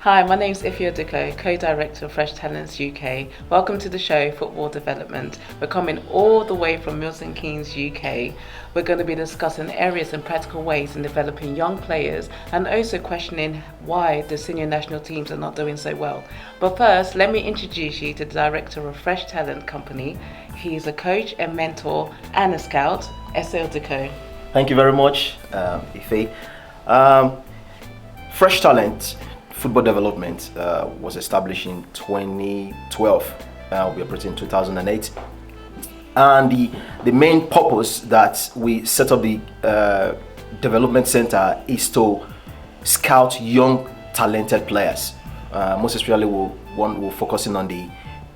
Hi, my name's Ifya Duko, co-director of Fresh Talents UK. Welcome to the show, Football Development. We're coming all the way from Milton Keynes, UK. We're going to be discussing areas and practical ways in developing young players and also questioning why the senior national teams are not doing so well. But first, let me introduce you to the director of Fresh Talent Company. He's a coach, a mentor and a scout, SL Duko. Thank you very much, Ife. Fresh Talent Football Development was established in 2012. We operated in 2008. And the main purpose that we set up the development center is to scout young, talented players. Most especially, we're focusing on the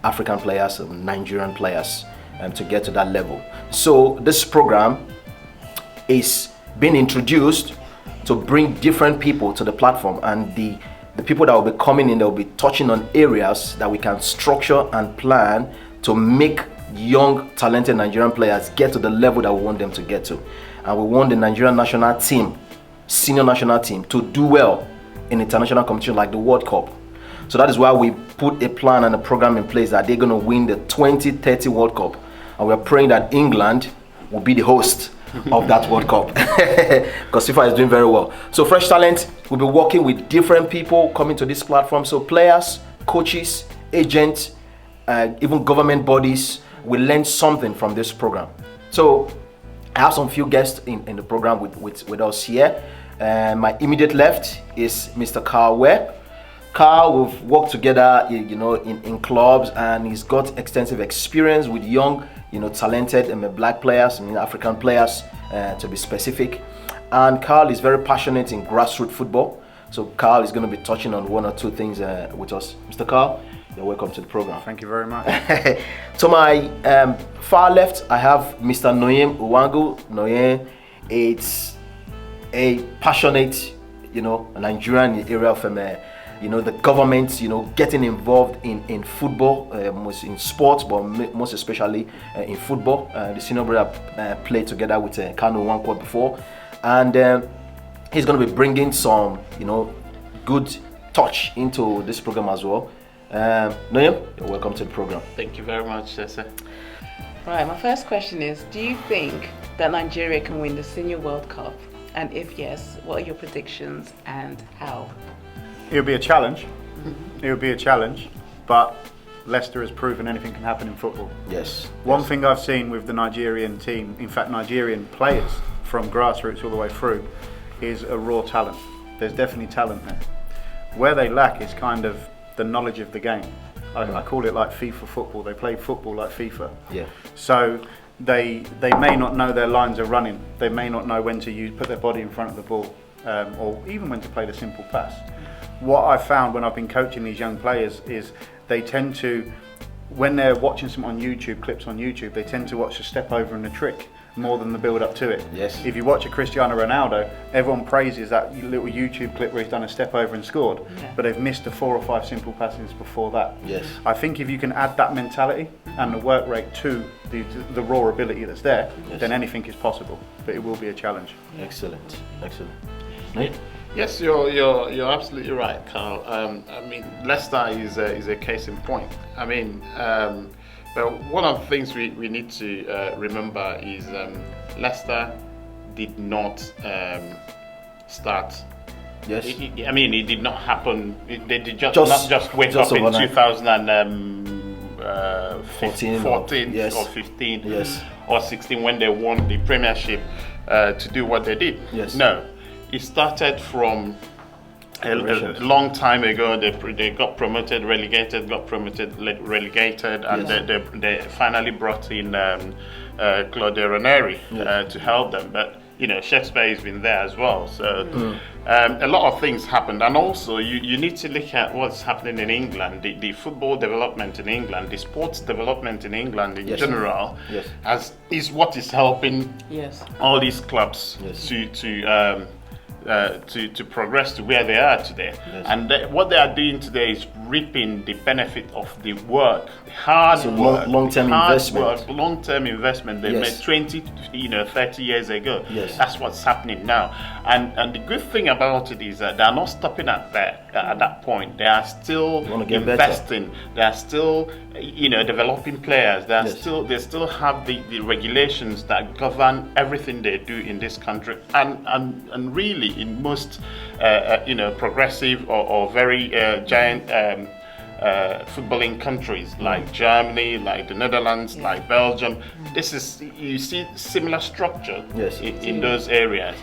African players and Nigerian players to get to that level. So this program is being introduced to bring different people to the platform, and the people that will be coming in, they'll be touching on areas that we can structure and plan to make young, talented Nigerian players get to the level that we want them to get to. And we want the Nigerian national team, senior national team, to do well in international competition like the World Cup. So that is why we put a plan and a program in place that they're going to win the 2030 World Cup. And we're praying that England will be the host of that World Cup because FIFA is doing very well. So Fresh Talent will be working with different people coming to this platform. So players, coaches, agents, even government bodies will learn something from this program. So I have some few guests in the program with us here. My immediate left is Mr. Carl Webb. Carl, we've worked together, in clubs, and he's got extensive experience with young, talented black players, African players, to be specific. And Carl is very passionate in grassroots football. So Carl is going to be touching on one or two things with us. Mr. Carl, you're welcome to the program. Thank you very much. To my far left, I have Mr. Noyem Uwangu. Noyem, it's a passionate, Nigerian area of the government, getting involved in football, most in sports, but most especially in football. The senior brother played together with Kano Nwankwo before, and he's going to be bringing some, good touch into this program as well. Noyem, you're welcome to the program. Thank you very much, sir. Right, my first question is, do you think that Nigeria can win the Senior World Cup? And if yes, what are your predictions and how? It'll be a challenge. It'll be a challenge, but Leicester has proven anything can happen in football. Yes. One thing I've seen with the Nigerian team, in fact Nigerian players from grassroots all the way through, is a raw talent. There's definitely talent there. Where they lack is kind of the knowledge of the game. I call it like FIFA football. They play football like FIFA. Yeah. So they may not know their lines are running. They may not know when to put their body in front of the ball, or even when to play the simple pass. What I've found when I've been coaching these young players is they tend to, when they're watching some clips on YouTube, they tend to watch the step over and the trick more than the build up to it. Yes. If you watch a Cristiano Ronaldo, everyone praises that little YouTube clip where he's done a step over and scored, but they've missed the 4 or 5 simple passes before that. Yes. I think if you can add that mentality and the work rate to the raw ability that's there, then anything is possible, but it will be a challenge. Excellent. Yes, you're absolutely right, Carl. Leicester is a case in point. But one of the things we need to remember is Leicester did not start. Yes. It did not happen. They did not just wake just up in overnight. 2014 yes. or 15 Yes. or 16 when they won the Premiership to do what they did. Yes. No, it started from a long time ago. They got promoted, relegated, and Yes. they finally brought in Claude Ranieri to help them. But Shakespeare has been there as well. So a lot of things happened, and also you need to look at what's happening in England. The football development in England, the sports development in England in general, is what is helping all these clubs to progress to where they are today. Yes. And what they are doing today is reaping the benefit of the work, the hard work, long-term investment. Long-term investment they Yes. made 20, 30 years ago. Yes. That's what's happening now. And the good thing about it is that they are not stopping at that point. They are still investing. They are still, developing players. They still have the regulations that govern everything they do in this country. And really, in most, progressive or very giant footballing countries like Germany, like the Netherlands, like Belgium, you see similar structure in those areas.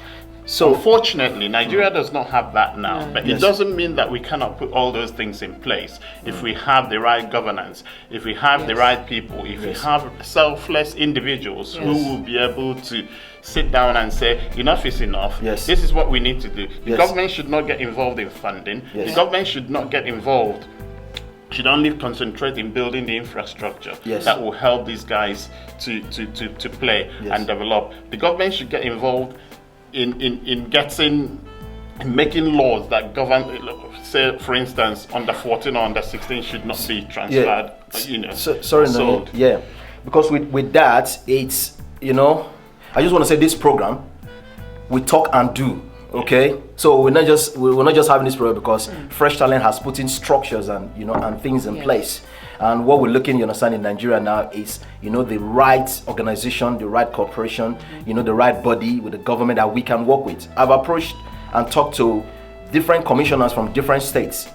So unfortunately, Nigeria does not have that now, but it doesn't mean that we cannot put all those things in place if we have the right governance, if we have the right people, if we have selfless individuals who will be able to sit down and say, enough is enough, this is what we need to do. The government should not get involved in funding, the government should not get involved, should only concentrate in building the infrastructure that will help these guys to play and develop. The government should get involved in making laws that govern, say for instance, under 14 or under 16 should not be transferred. Sold. Because with that, it's I just want to say this program, we talk and do. Okay, so we're not just having this program because Fresh Talent has put in structures and and things in place. And what we're looking, in Nigeria now is, the right organization, the right corporation, the right body with the government that we can work with. I've approached and talked to different commissioners from different states.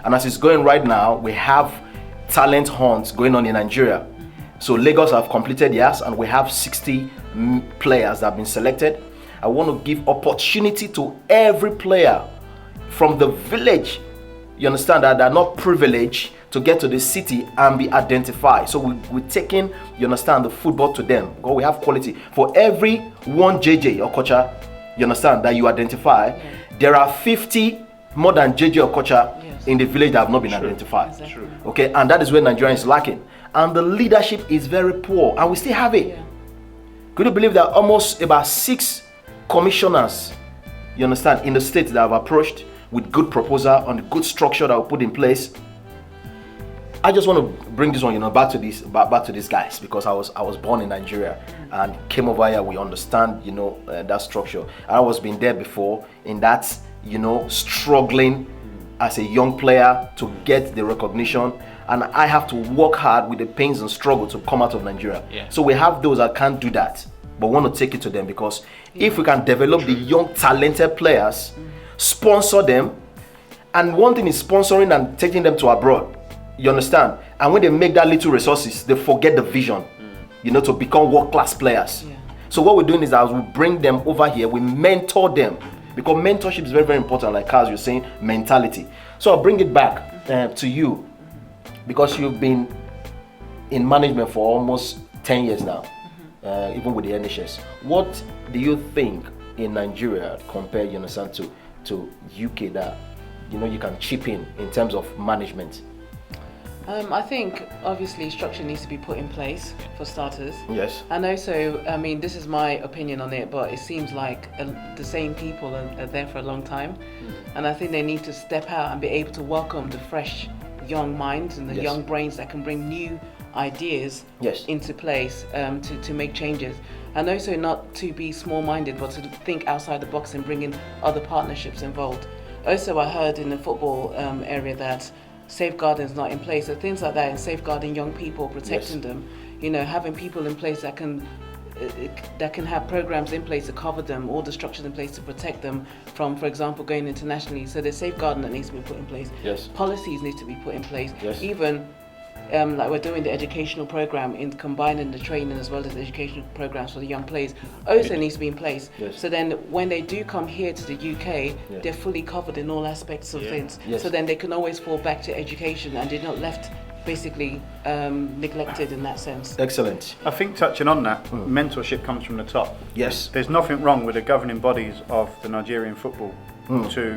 And as it's going right now, we have talent hunts going on in Nigeria. So Lagos have completed theirs, and we have 60 players that have been selected. I want to give opportunity to every player from the village, you understand, that are not privileged to get to the city and be identified. So we're taking, you understand, the football to them. Because we have quality. For every one JJ or Okocha, you understand, that you identify, there are 50 more than JJ or Okocha in the village that have not been identified. Exactly. Okay, and that is where Nigeria is lacking. And the leadership is very poor, and we still have it. Could you believe that almost about 6 commissioners, you understand, in the state that have approached with good proposal on the good structure that we put in place? I just want to bring this one, back to these guys, because I was born in Nigeria and came over here. We understand, that structure. I was been there before in that, struggling as a young player to get the recognition, and I have to work hard with the pains and struggle to come out of Nigeria. So we have those that can't do that, but want to take it to them, because if we can develop the young talented players, sponsor them, and one thing is sponsoring and taking them to abroad. You understand? And when they make that little resources, they forget the vision, to become world-class players. So what we're doing is that we bring them over here, we mentor them, because mentorship is very, very important, like Kaz, you're saying, mentality. So I'll bring it back to you, because you've been in management for almost 10 years now, even with the NHS. What do you think in Nigeria compared, to UK that, you can chip in terms of management? I think obviously structure needs to be put in place for starters. Yes. And also, this is my opinion on it, but it seems like the same people are there for a long time. And I think they need to step out and be able to welcome the fresh young minds and the young brains that can bring new ideas into place to make changes. And also not to be small-minded, but to think outside the box and bring in other partnerships involved. Also, I heard in the football area that safeguarding is not in place. So things like that, and safeguarding young people, protecting them, having people in place that can have programs in place to cover them, all the structures in place to protect them from, for example, going internationally. So there's safeguarding that needs to be put in place. Policies need to be put in place. Even like we're doing the educational program in combining the training as well as the educational programs for the young players also needs to be in place. So then when they do come here to the UK, they're fully covered in all aspects of things. So then they can always fall back to education and they're not left basically neglected in that sense. Excellent. I think touching on that, mentorship comes from the top. Yes. There's nothing wrong with the governing bodies of the Nigerian football to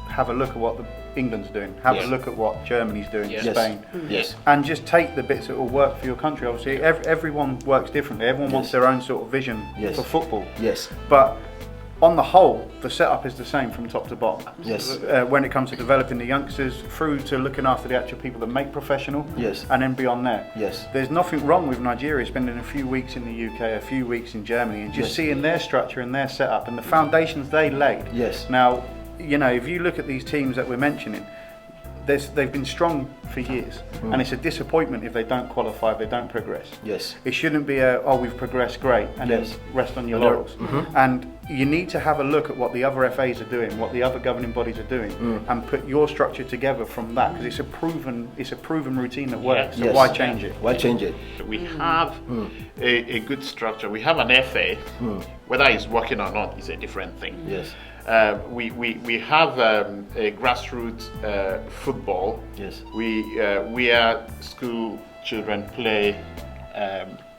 have a look at what England's doing, have a look at what Germany's doing, Spain, and just take the bits that will work for your country. Obviously, everyone works differently. Everyone wants their own sort of vision for football. But on the whole, the setup is the same from top to bottom. Yes. When it comes to developing the youngsters, through to looking after the actual people that make professional, Yes. and then beyond that. Yes. There's nothing wrong with Nigeria spending a few weeks in the UK, a few weeks in Germany, and just Yes. seeing their structure and their setup and the foundations they laid. Yes. Now, you know, if you look at these teams that we're mentioning, they've been strong for years, and it's a disappointment if they don't qualify, if they don't progress. Yes. It shouldn't be we've progressed, great, and Yes. then rest on your And there- laurels. And you need to have a look at what the other FAs are doing, what the other governing bodies are doing, and put your structure together from that, because it's a proven routine that works. So Yes. why change it? Why change it? We have a good structure. We have an FA. Whether it's working or not is a different thing. Yes. We have a grassroots football. Yes. Where school children play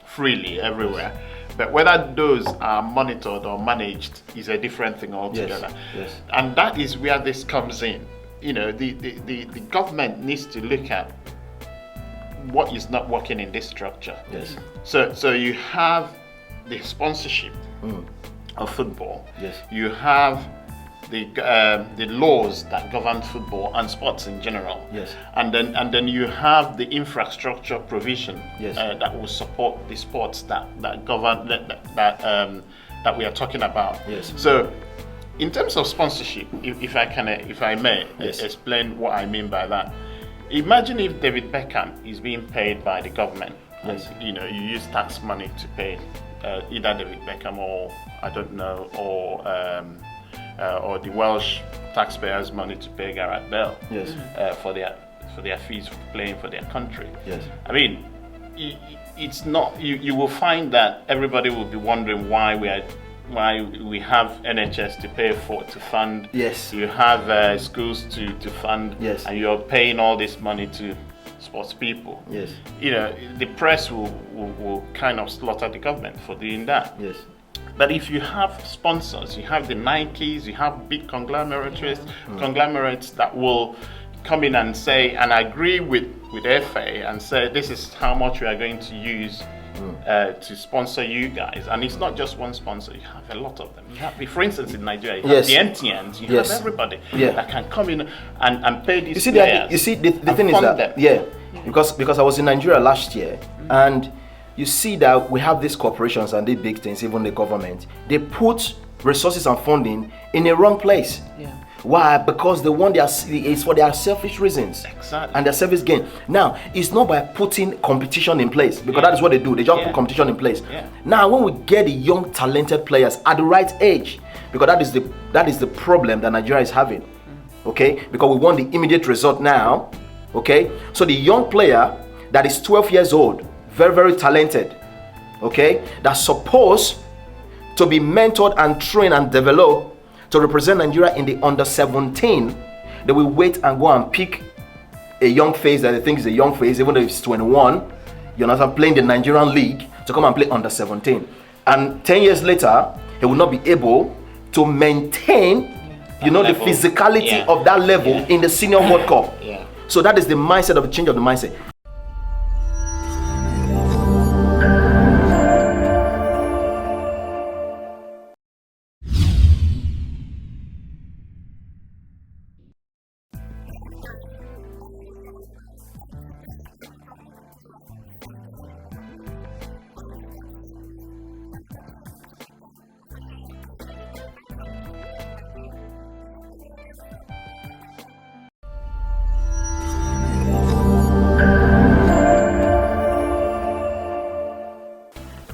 freely everywhere. But whether those are monitored or managed is a different thing altogether. Yes. And that is where this comes in. You know, the government needs to look at what is not working in this structure. Yes. So you have the sponsorship of football. Yes. You have the laws that govern football and sports in general. Yes. And then you have the infrastructure provision Yes. that will support the sports that govern that we are talking about. Yes. So, in terms of sponsorship, if I may Yes. explain what I mean by that. Imagine if David Beckham is being paid by the government. Yes. And, you know, you use tax money to pay either David Beckham or I don't know, or the Welsh taxpayers' money to pay Gareth Bale. Yes. For their fees for playing for their country. Yes. I mean, it's not. You will find that everybody will be wondering why we have NHS to pay for, to fund. Yes. You have schools to fund. Yes. And you're paying all this money to sports people. Yes. You know, the press will kind of slaughter the government for doing that. Yes. But if you have sponsors, you have the Nikes, you have big conglomerates that will come in and say, and agree with FA and say, this is how much we are going to use to sponsor you guys. And it's not just one sponsor, you have a lot of them. You have, for instance, in Nigeria, you have the MTNs, you have everybody that can come in and pay these players. You see, the thing is that, because I was in Nigeria last year, and you see that we have these corporations and these big things, even the government, they put resources and funding in a wrong place. Yeah. Why? Because they want it's for their selfish reasons. Exactly. And their selfish gain. Now, it's not by putting competition in place, because that is what they do. They just put competition in place. Yeah. Now, when we get the young, talented players at the right age, because that is the problem that Nigeria is having. Okay? Because we want the immediate result now. Okay? So the young player that is 12 years old, very, very talented, okay, that's supposed to be mentored and trained and developed to represent Nigeria in the under 17, they will wait and go and pick a young face that they think is a young face, even though it's 21, you know, playing the Nigerian league, to come and play under 17. And 10 years later, he will not be able to maintain, you know, level. the physicality of that level in the senior World Cup. Yeah. So that is the mindset of the change of the mindset.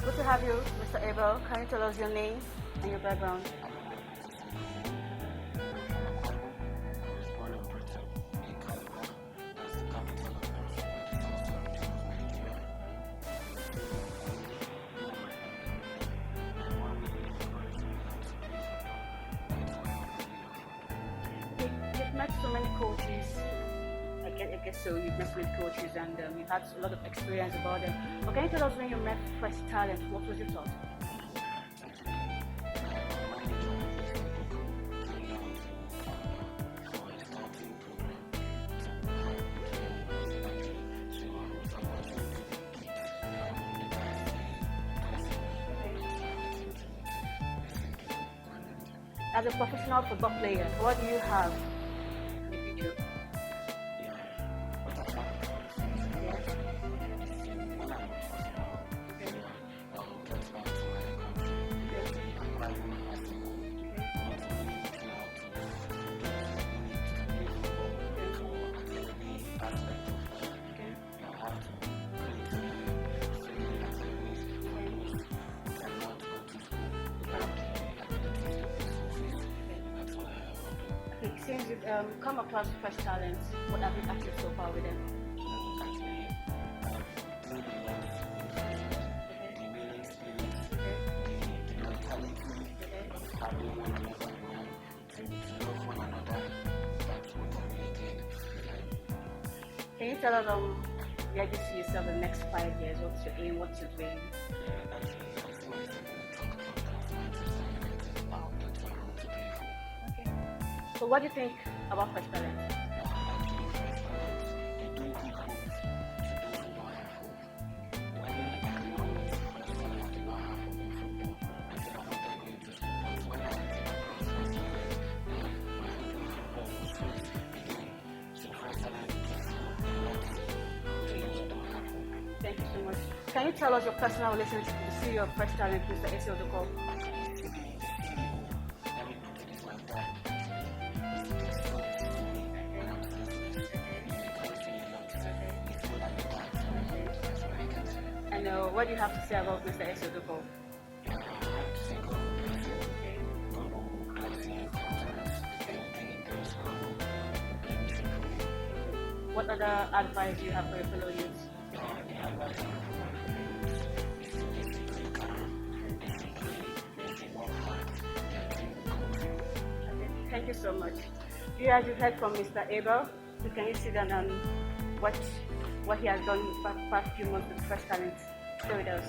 Good to have you, Mr. Abel. Can you tell us your name and your background? You've met so many coaches. I guess so. You've met with coaches and you've had a lot of experience about them. But can you tell us when you met Fresh Talent, what was your thought? As a professional football player, what do you have in the future? Okay, since you've come across fresh talents, what have you achieved so far with them? Can you tell us where do you see yourself in the next 5 years? What's your aim? What's your dream? Okay. So what do you think about fresh talent? Thank you so much. Can you tell us your personal relationship with the CEO of Fresh Talent, Mr. Esi Odoko? And what do you have to say about Mr. Esi Odoko? What other advice do you have for your fellow youths? Thank you so much. You as you heard from Mr. Abel, you can see that what he has done in the past few months with Fresh Talent. Stay with us.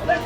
Let's